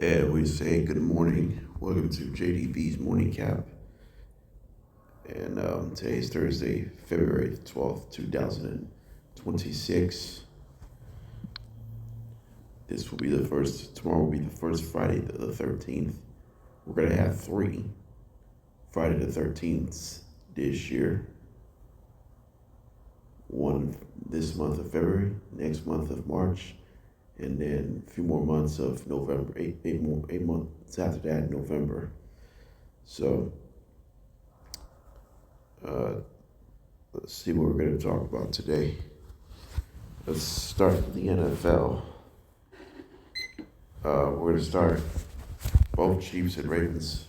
And we say good morning. Welcome to JDB's Morning Cap. And today is Thursday, February 12th, 2026. This will be tomorrow will be the first Friday, the 13th. We're going to have three Friday the 13th this year. One this month of February, next month of March, and then a few more months of November, eight months after that, November. So, let's see what we're going to talk about today. Let's start with the NFL. We're going to start both Chiefs and Ravens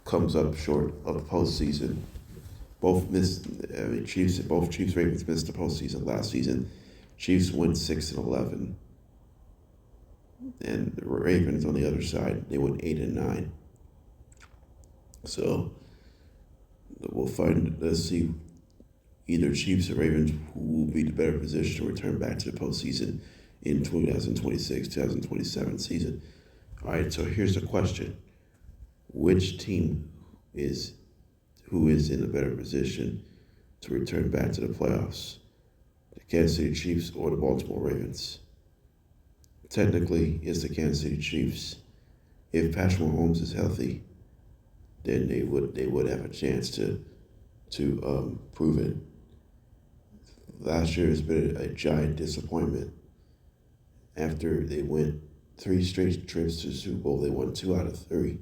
comes up short of the postseason. Both Chiefs Ravens missed the postseason last season. Chiefs went 6-11. And the Ravens on the other side, they went 8-9. So let's see either Chiefs or Ravens who will be the better position to return back to the postseason in 2026, 2027 season. All right, so here's the question. Which team who is in a better position to return back to the playoffs? The Kansas City Chiefs or the Baltimore Ravens? Technically, it's the Kansas City Chiefs. If Patrick Mahomes is healthy, then they would have a chance to prove it. Last year has been a giant disappointment. After they went 3 straight trips to the Super Bowl, they won 2 out of 3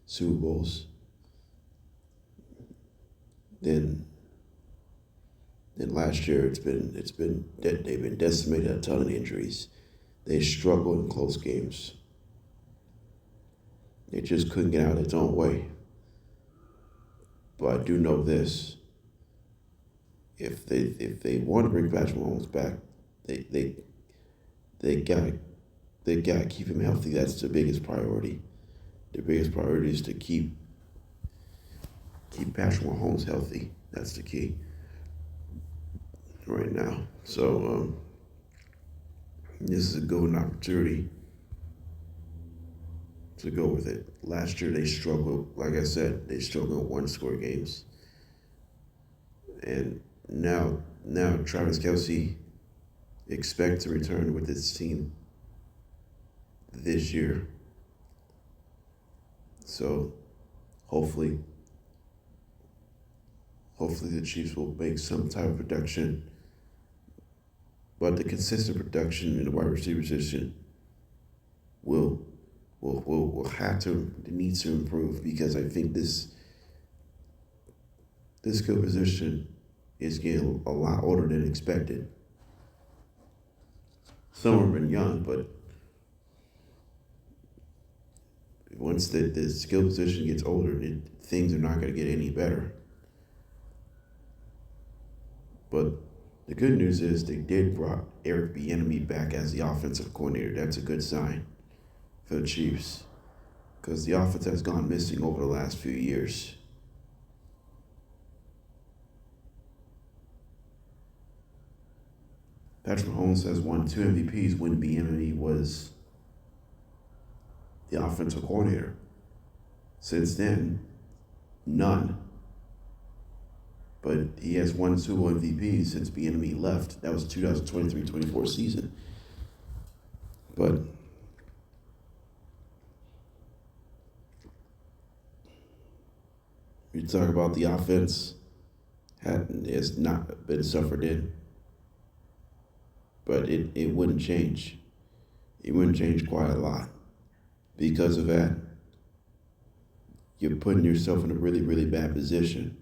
Super Bowls. Then last year they've been decimated, a ton of injuries. They struggled in close games. They just couldn't get out of its own way. But I do know this: if they want to bring Patrick Mahomes back, they gotta keep him healthy. That's the biggest priority. The biggest priority is to keep Patrick Mahomes healthy. That's the key right now. So this is a golden opportunity to go with it. Last year they struggled, like I said, they struggled with 1-score games. And now Travis Kelce expects to return with his team this year. So hopefully the Chiefs will make some type of production. But the consistent production in the wide receiver position will needs to improve, because I think this skill position is getting a lot older than expected. Some have been young, but once the skill position gets older, things are not going to get any better. But the good news is they did brought Eric Bieniemy back as the offensive coordinator. That's a good sign for the Chiefs, because the offense has gone missing over the last few years. Patrick Mahomes has won 2 MVPs when Bieniemy was the offensive coordinator. Since then, none. But he has won 2 MVPs since Bieniemy left. That was 2023-24 season. But you talk about the offense, has not been suffered in. But it wouldn't change. It wouldn't change quite a lot. Because of that, you're putting yourself in a really, really bad position.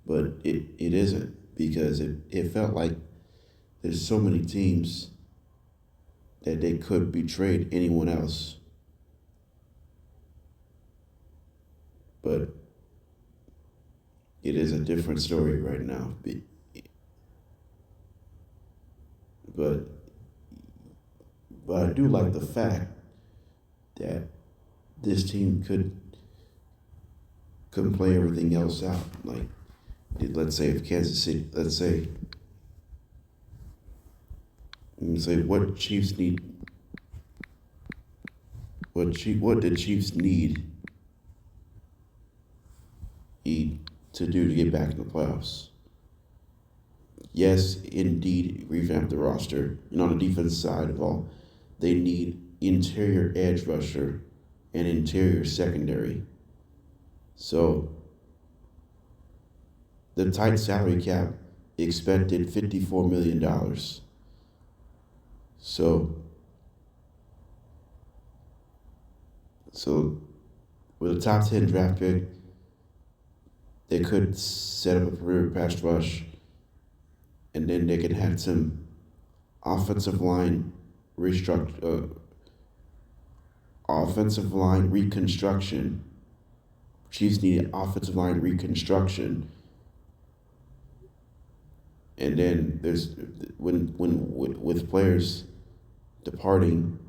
But it isn't, because it felt like there's so many teams that they could betrayed anyone else. But it is a different story right now. But I do like the fact that this team couldn't play everything else out. Like, let's say if Kansas City, let's say what Chiefs need what the Chiefs need to do to get back in the playoffs. Yes, indeed, revamp the roster. And on the defense side of all, they need interior edge rusher and interior secondary. So the tight salary cap expected $54 million. So with a top 10 draft pick, they could set up a career pass rush, and then they could have some offensive line reconstruction. Chiefs need offensive line reconstruction. And then there's with players departing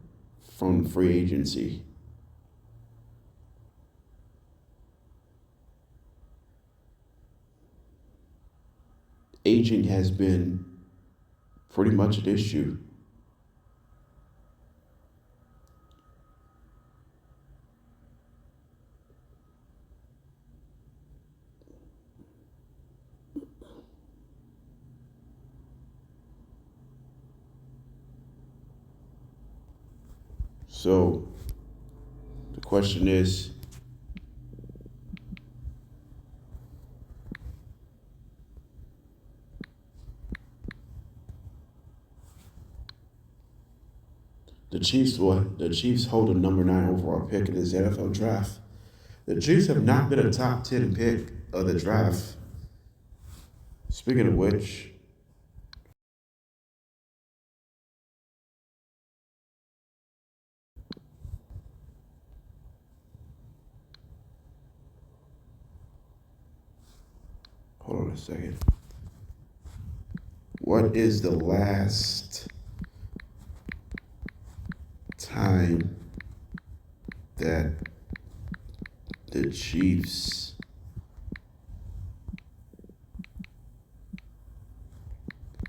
from free agency. Aging has been pretty much an issue. So the question is, the Chiefs hold a number 9 overall pick in this NFL draft. The Chiefs have not been a top 10 pick of the draft. Speaking of which, hold on a second. What is the last time that the Chiefs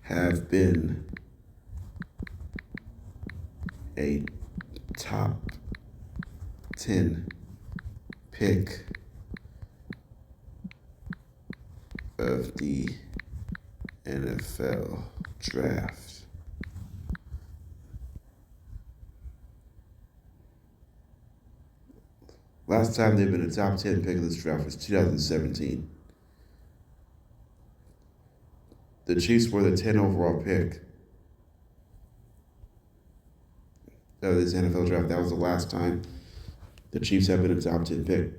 have been a top 10 pick of the NFL draft? Last time they've been a top 10 pick of this draft was 2017. The Chiefs were the 10 overall pick of this NFL draft. That was the last time the Chiefs have been a top 10 pick.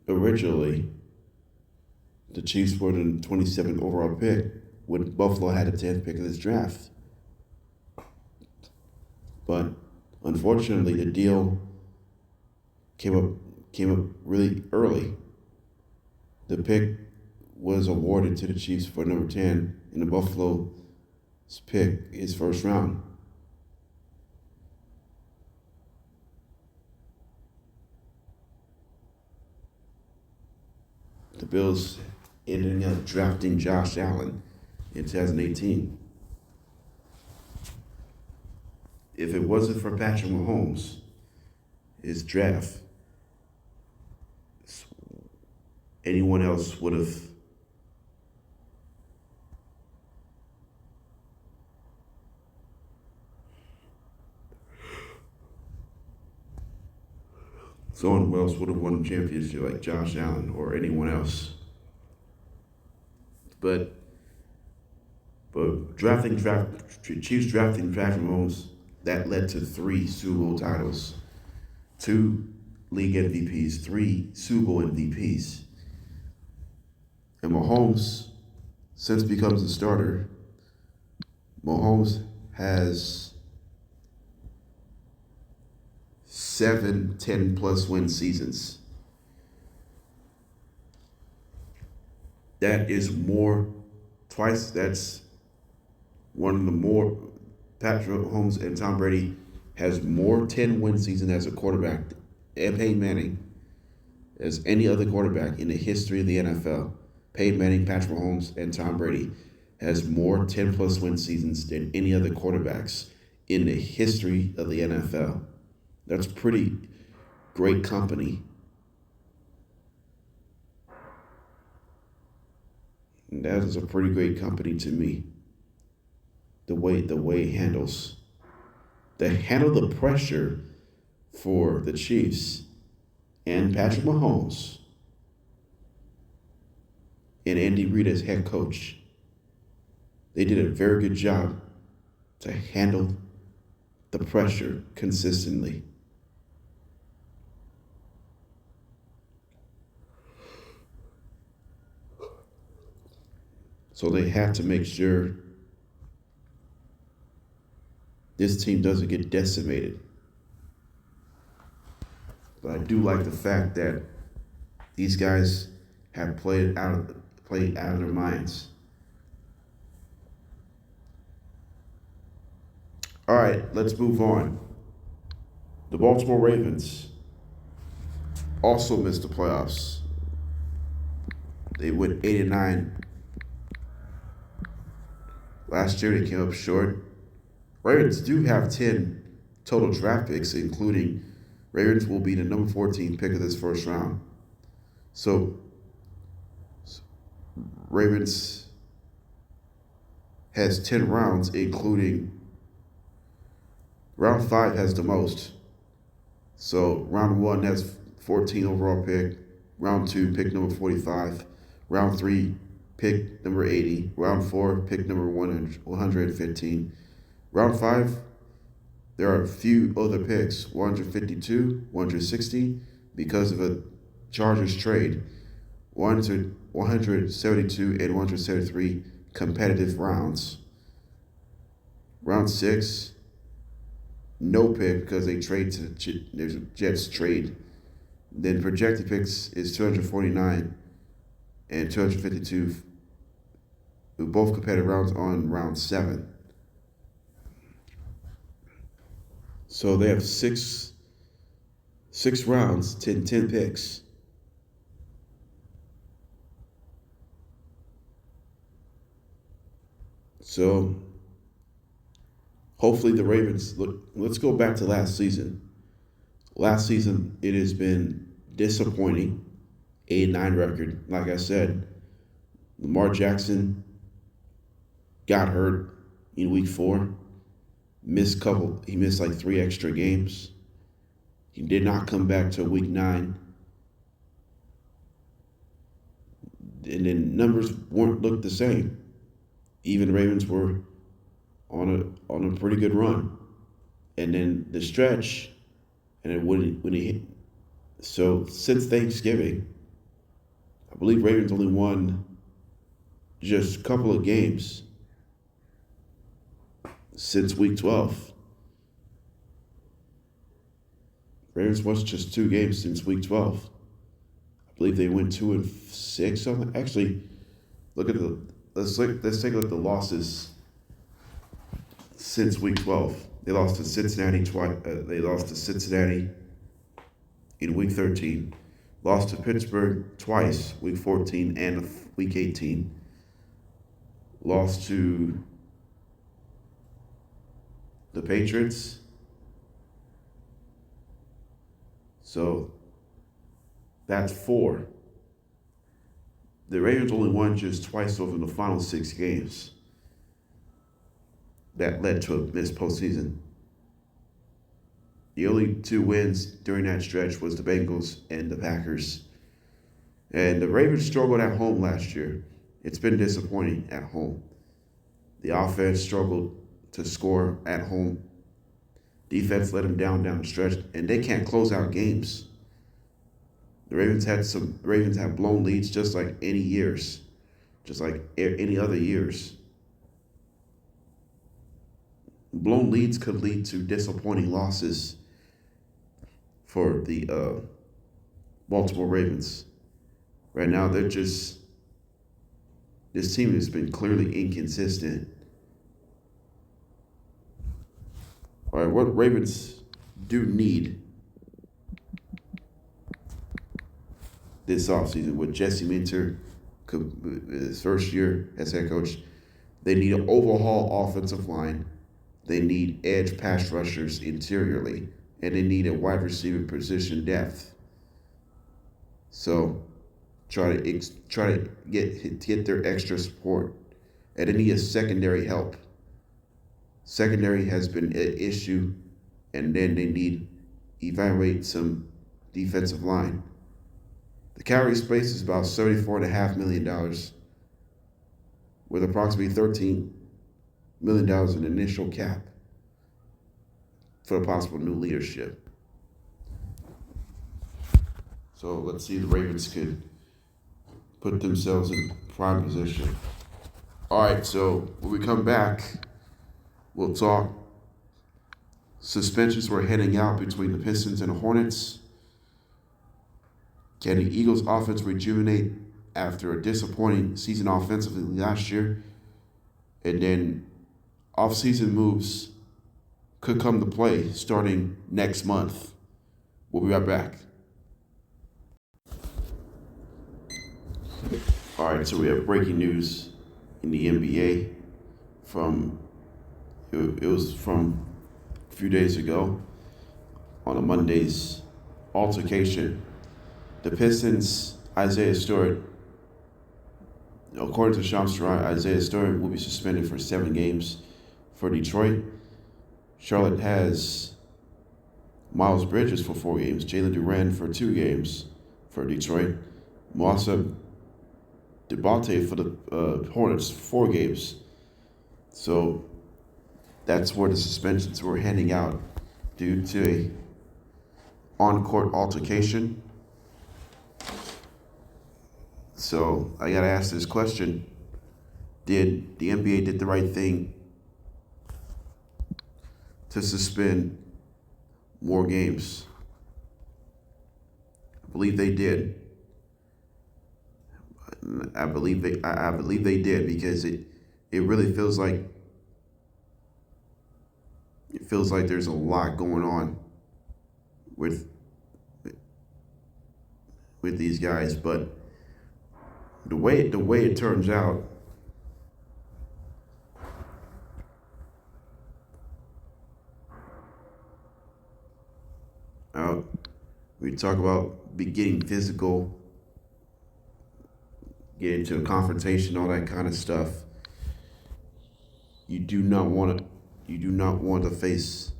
Originally, the Chiefs were the 27th overall pick when Buffalo had the 10th pick of this draft. But unfortunately, the deal came up really early. The pick was awarded to the Chiefs for number 10, and the Buffalo's pick is first round. The Bills ended up drafting Josh Allen in 2018. If it wasn't for Patrick Mahomes, his draft, anyone else would have someone else would have won the championship like Josh Allen or anyone else. But Chiefs drafting Patrick Mahomes, that led to 3 Super Bowl titles, 2 league MVPs, 3 Super Bowl MVPs. And Mahomes, since becomes a starter, Mahomes has 7 10-plus win seasons. That is that's one of the more. Patrick Mahomes and Tom Brady has more 10-win season as a quarterback, and Peyton Manning, as any other quarterback in the history of the NFL. Peyton Manning, Patrick Mahomes, and Tom Brady has more 10-plus win seasons than any other quarterbacks in the history of the NFL. That's pretty great company. And that is a pretty great company to me. The way it handles. They handle the pressure for the Chiefs and Patrick Mahomes and Andy Reid as head coach. They did a very good job to handle the pressure consistently. So they have to make sure this team doesn't get decimated. But I do like the fact that these guys have played out of their minds. All right, let's move on. The Baltimore Ravens also missed the playoffs. They went 8-9. Last year they came up short. Ravens do have 10 total draft picks, including Ravens will be the number 14 pick of this first round. So Ravens has 10 rounds, including round 5 has the most. So round 1 has 14 overall pick. Round 2, pick number 45. Round 3, pick number 80. Round 4, pick number 115. Round 5, there are a few other picks, 152, 160, because of a Chargers trade. 172 and 173 competitive rounds. Round 6, no pick because they trade there's a Jets trade. Then projected picks is 249 and 252, with both competitive rounds on round 7. So they have six rounds, 10 picks. So hopefully the Ravens, let's go back to last season. Last season, it has been disappointing. 8-9 record. Like I said, Lamar Jackson got hurt in week 4. He missed like 3 extra games. He did not come back till week 9. And then numbers looked the same. Even the Ravens were on a pretty good run. And then the stretch, and then when he hit, so since Thanksgiving, I believe Ravens only won just a couple of games since week 12. Ravens won just 2 games since week 12. I believe they went 2-6. Actually, let's take a look at the losses since week 12. They lost to Cincinnati twice. They lost to Cincinnati in week 13. Lost to Pittsburgh twice, week 14 and week 18. Lost to the Patriots. So that's 4. The Ravens only won just twice over the final 6 games. That led to a missed postseason. The only 2 wins during that stretch was the Bengals and the Packers. And the Ravens struggled at home last year. It's been disappointing at home. The offense struggled to score at home. Defense let them down the stretch, and they can't close out games. The Ravens have blown leads just like any other years. Blown leads could lead to disappointing losses for the Baltimore Ravens. Right now, this team has been clearly inconsistent. All right, what Ravens do need this offseason with Jesse Minter his first year as head coach. They need an overhaul offensive line. They need edge pass rushers interiorly, and they need a wide receiver position depth. So try to get their extra support, and they need a secondary help. Secondary has been an issue, and then they need evaluate some defensive line. The salary space is about $74.5 million, with approximately $13 million in initial cap for a possible new leadership. So let's see if the Ravens could put themselves in prime position. All right, so when we come back, we'll talk. Suspensions were heading out between the Pistons and the Hornets. Can the Eagles' offense rejuvenate after a disappointing season offensively last year? And then offseason moves could come to play starting next month. We'll be right back. All right, so we have breaking news in the NBA it was from a few days ago on a Monday's altercation. The Pistons, Isaiah Stewart, according to Shams Charania, Isaiah Stewart will be suspended for 7 games for Detroit. Charlotte has Miles Bridges for 4 games, Jalen Duren for 2 games for Detroit, Moussa Diabate for the Hornets 4 games. So that's where the suspensions were handing out due to a on-court altercation. So I gotta ask this question: did the NBA did the right thing to suspend more games? I believe they did. I believe they did, because it really feels like there's a lot going on with these guys, but the way it turns out, we talk about getting physical, get into a confrontation, all that kind of stuff. You do not want to face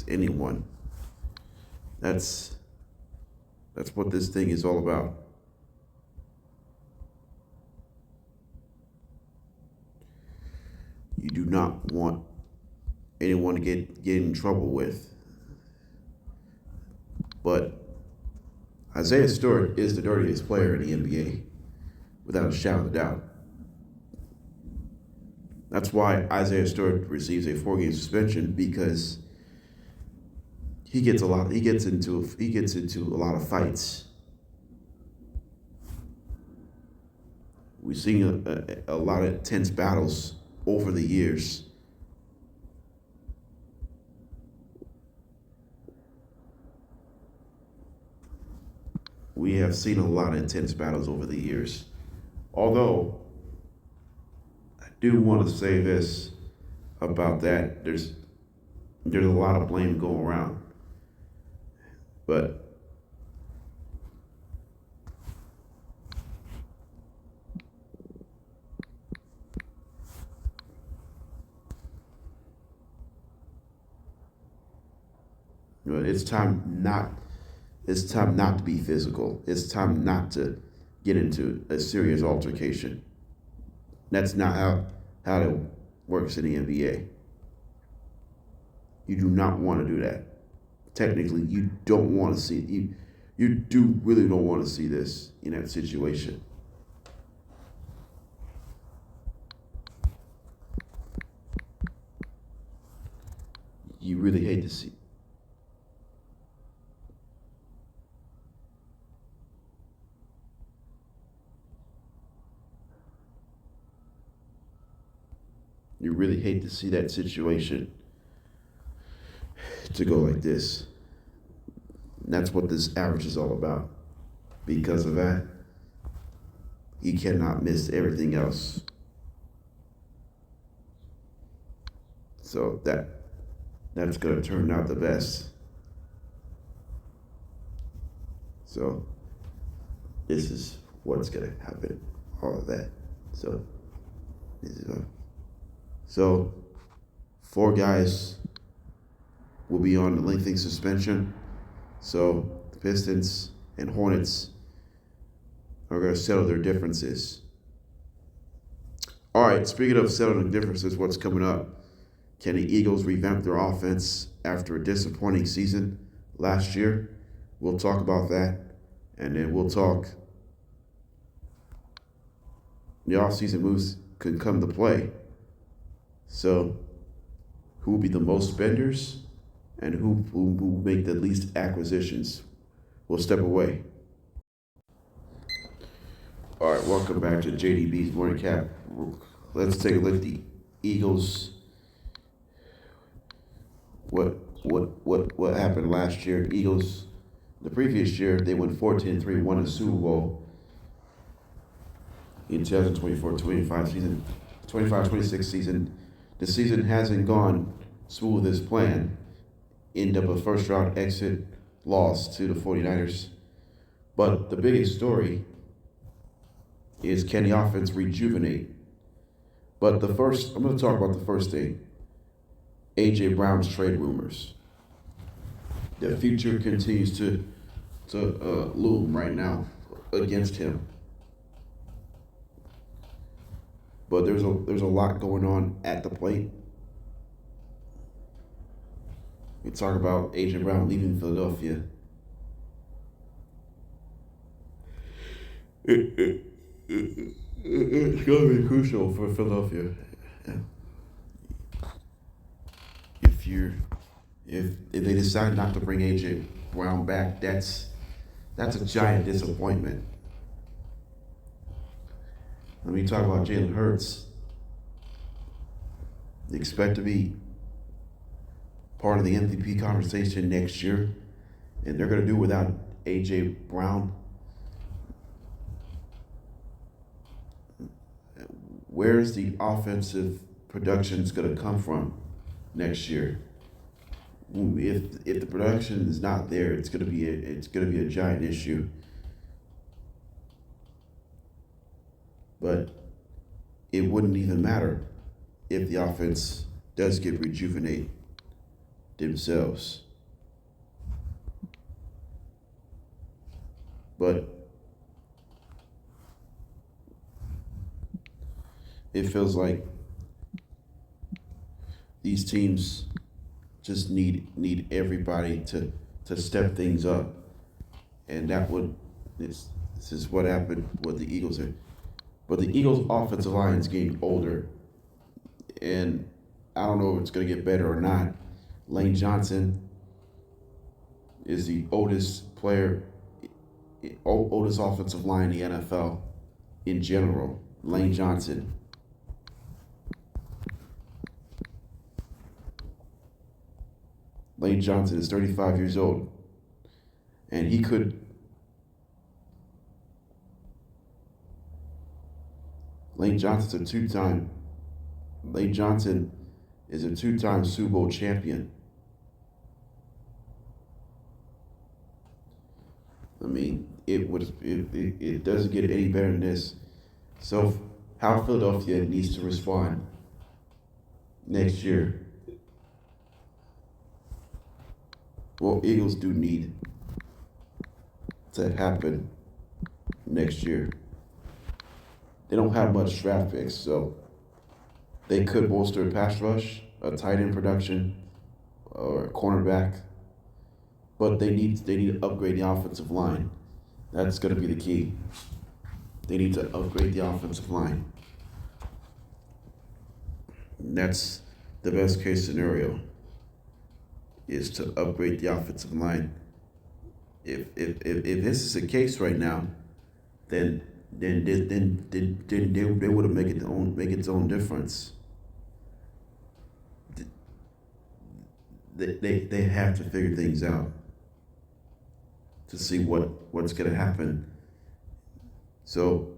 anyone. That's what this thing is all about. You do not want anyone to get in trouble with. But Isaiah Stewart is the dirtiest player in the NBA, without a shadow of a doubt. That's why Isaiah Stewart receives a 4-game suspension, because he gets into a lot of fights. We've seen a lot of tense battles over the years. We have seen a lot of intense battles over the years. Although, I do want to say this about that. There's a lot of blame going around. But it's time not to be physical. It's time not to get into a serious altercation. That's not how it works in the NBA. You do not want to do that. Technically, you don't want to see you do really don't want to see this in that situation. you really hate to see. You really hate to see that situation to go like this. And that's what this average is all about. Because of that, he cannot miss everything else. So that's gonna turn out the best. So this is what's gonna happen. All of that. So this is so 4 guys will be on the lengthening suspension. So the Pistons and Hornets are going to settle their differences. All right, speaking of settling differences, what's coming up? Can the Eagles revamp their offense after a disappointing season last year? We'll talk about that, and then we'll talk the offseason moves could come to play. So who will be the most spenders and who will make the least acquisitions? We'll step away. All right, welcome back to JDB's Morning Cap. Let's take a look at the Eagles. What happened last year? Eagles, the previous year, they went 14-3, won a Super Bowl in 2024-25 season, 25-26 season. The season hasn't gone smooth as planned. End up a first-round exit loss to the 49ers. But the biggest story is, can the offense rejuvenate? But I'm going to talk about the first thing. A.J. Brown's trade rumors. The future continues to loom right now against him. But there's a lot going on at the plate. We talk about A.J. Brown leaving Philadelphia. It's going to be crucial for Philadelphia. If they decide not to bring A.J. Brown back, that's a giant disappointment. Let me talk about Jalen Hurts. They expect to be part of the MVP conversation next year, and they're going to do without A.J. Brown. Where's the offensive production's going to come from next year? If the production is not there, it's going to be a giant issue. But it wouldn't even matter if the offense does get rejuvenate themselves. But it feels like these teams just need everybody to step things up, and this is what happened with the Eagles. But the Eagles' offensive line is getting older, and I don't know if it's going to get better or not. Lane Johnson is the oldest offensive line in the NFL in general. Lane Johnson. Lane Johnson is 35 years old, and Lane Johnson is a two-time Super Bowl champion. I mean, it doesn't get any better than this. So how Philadelphia needs to respond next year. Well, Eagles do need to happen next year. They don't have much draft picks, so they could bolster a pass rush, a tight end production, or a cornerback. But they need to upgrade the offensive line. That's going to be the key. They need to upgrade the offensive line. That's the best case scenario. is to upgrade the offensive line. If this is the case right now, then they would have make its own difference. They have to figure things out to see what's gonna happen. So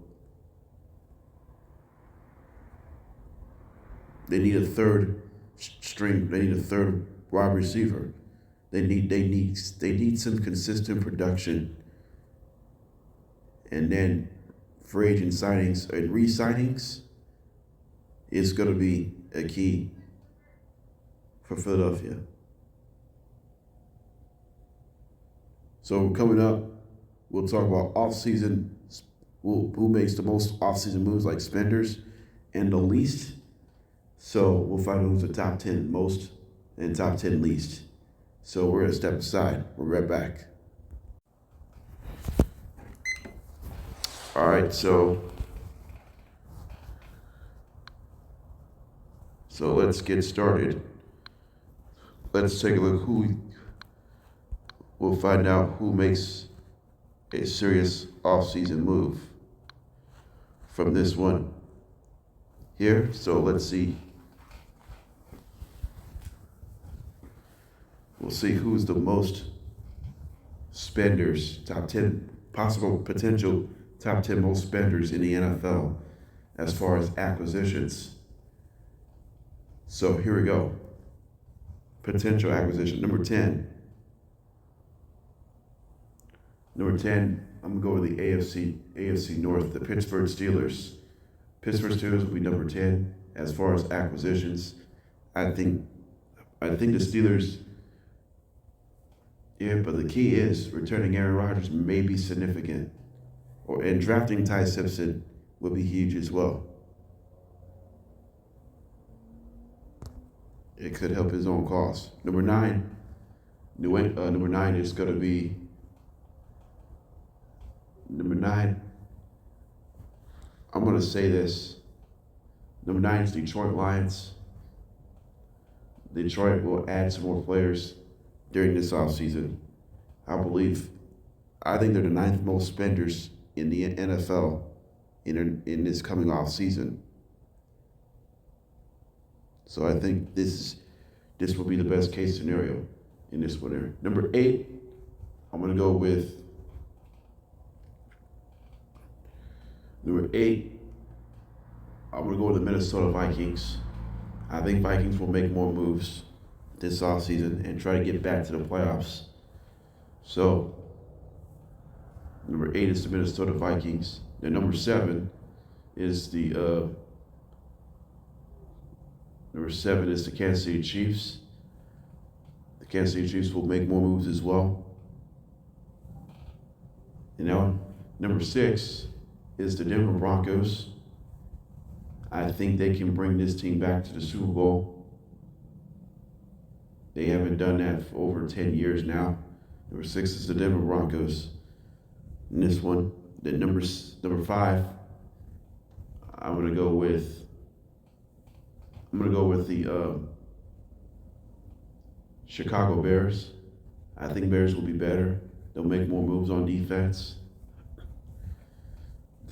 they need a third string. They need a third wide receiver. They need some consistent production, and then free agent signings and re-signings is going to be a key for Philadelphia. So coming up, we'll talk about offseason, who makes the most offseason moves like spenders and the least. So we'll find out who's the top 10 most and top 10 least. So we're going to step aside. We're right back. All right, so let's get started. Let's take a look we'll find out who makes a serious offseason move from this one here. So let's see. We'll see who's the most spenders, top 10 possible potential top 10 most spenders in the NFL as far as acquisitions. So here we go. Potential acquisition. Number 10. Number 10, I'm going to go with the AFC North, the Pittsburgh Steelers. Pittsburgh Steelers will be number 10 as far as acquisitions. I think the Steelers. Yeah, but the key is returning Aaron Rodgers may be significant, and drafting Ty Simpson will be huge as well. It could help his own cause. Number 9 is going to be number 9. I'm going to say this. Number 9 is Detroit Lions. Detroit will add some more players during this offseason. I think they're the 9th most spenders in the NFL in this coming offseason. So I think this will be the best case scenario in this one area. Number 8, I'm going to go with the Minnesota Vikings. I think Vikings will make more moves this offseason and try to get back to the playoffs. So number 8 is the Minnesota Vikings. And number 7 is the Kansas City Chiefs. The Kansas City Chiefs will make more moves as well. And now number 6 is the Denver Broncos. I think they can bring this team back to the Super Bowl. They haven't done that for over 10 years now. Number 6 is the Denver Broncos. In this one, then number 5, I'm gonna go with the Chicago Bears. I think Bears will be better. They'll make more moves on defense.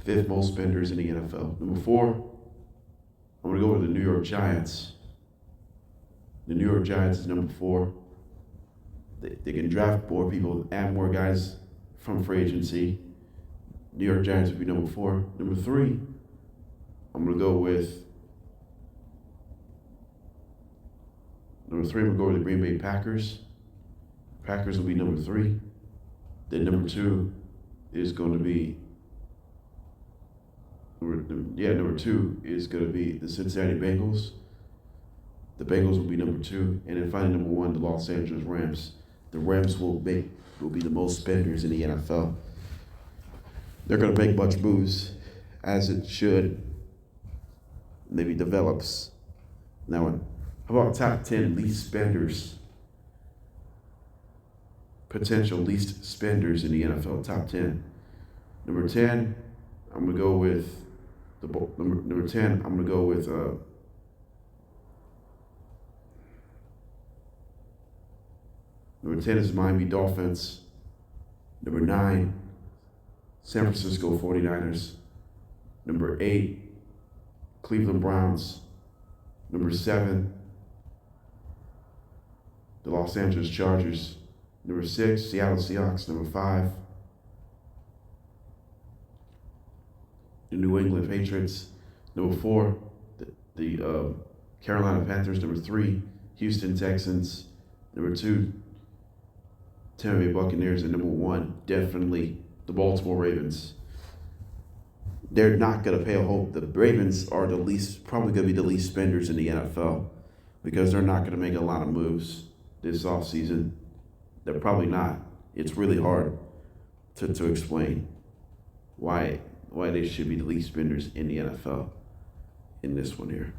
5th most spenders in the NFL. Number 4, I'm gonna go with the New York Giants. The New York Giants is number 4. They can draft more people, add more guys from free agency. New York Giants would be number 4. Number 3, I'm going to go with the Green Bay Packers. Packers will be number 3. Then number 2 is going to be number 2 is going to be the Cincinnati Bengals. The Bengals will be number 2, and then finally number 1, the Los Angeles Rams. The Rams will be the most spenders in the NFL. They're going to make much moves, as it should. Maybe develops. Now, how about top 10 least spenders? Potential least spenders in the NFL. Top 10. Number 10, I'm going to go with number 10. I'm going to go with Number 10 is Miami Dolphins. Number 9, San Francisco 49ers. Number 8, Cleveland Browns. Number 7, the Los Angeles Chargers. Number 6, Seattle Seahawks. Number 5, the New England Patriots. Number 4, the Carolina Panthers. Number 3, Houston Texans. Number 2, Tampa Bay Buccaneers. And number 1, definitely the Baltimore Ravens. They're not going to pay a hope. The Ravens are probably going to be the least spenders in the NFL because they're not going to make a lot of moves this offseason. They're probably not. It's really hard to explain why they should be the least spenders in the NFL in this one here.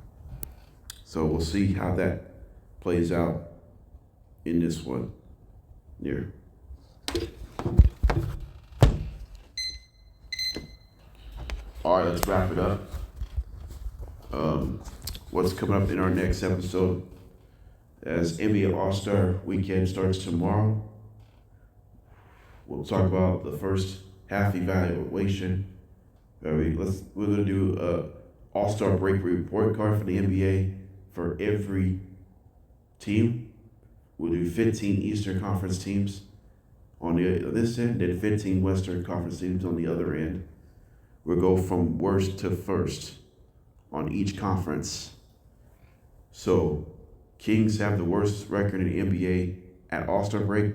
So we'll see how that plays out in this one here. All right, let's wrap it up. What's coming up in our next episode? As NBA All-Star Weekend starts tomorrow, we'll talk about the first half evaluation. We're gonna do a All-Star break report card for the NBA for every team. We'll do 15 Eastern Conference teams on this end, then 15 Western Conference teams on the other end. We'll go from worst to first on each conference. So, Kings have the worst record in the NBA at All-Star break.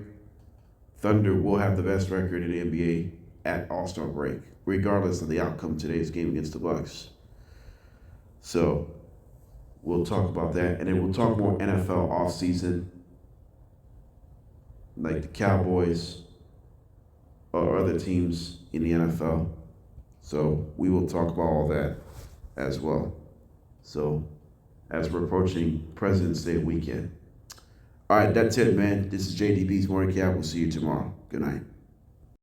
Thunder will have the best record in the NBA at All-Star break, regardless of the outcome of today's game against the Bucks. So, we'll talk about that. And then we'll talk more NFL offseason, like the Cowboys or other teams in the NFL. So we will talk about all that as well. So as we're approaching President's Day weekend. All right, that's it, man. This is JDB's Morning Cap. We'll see you tomorrow. Good night.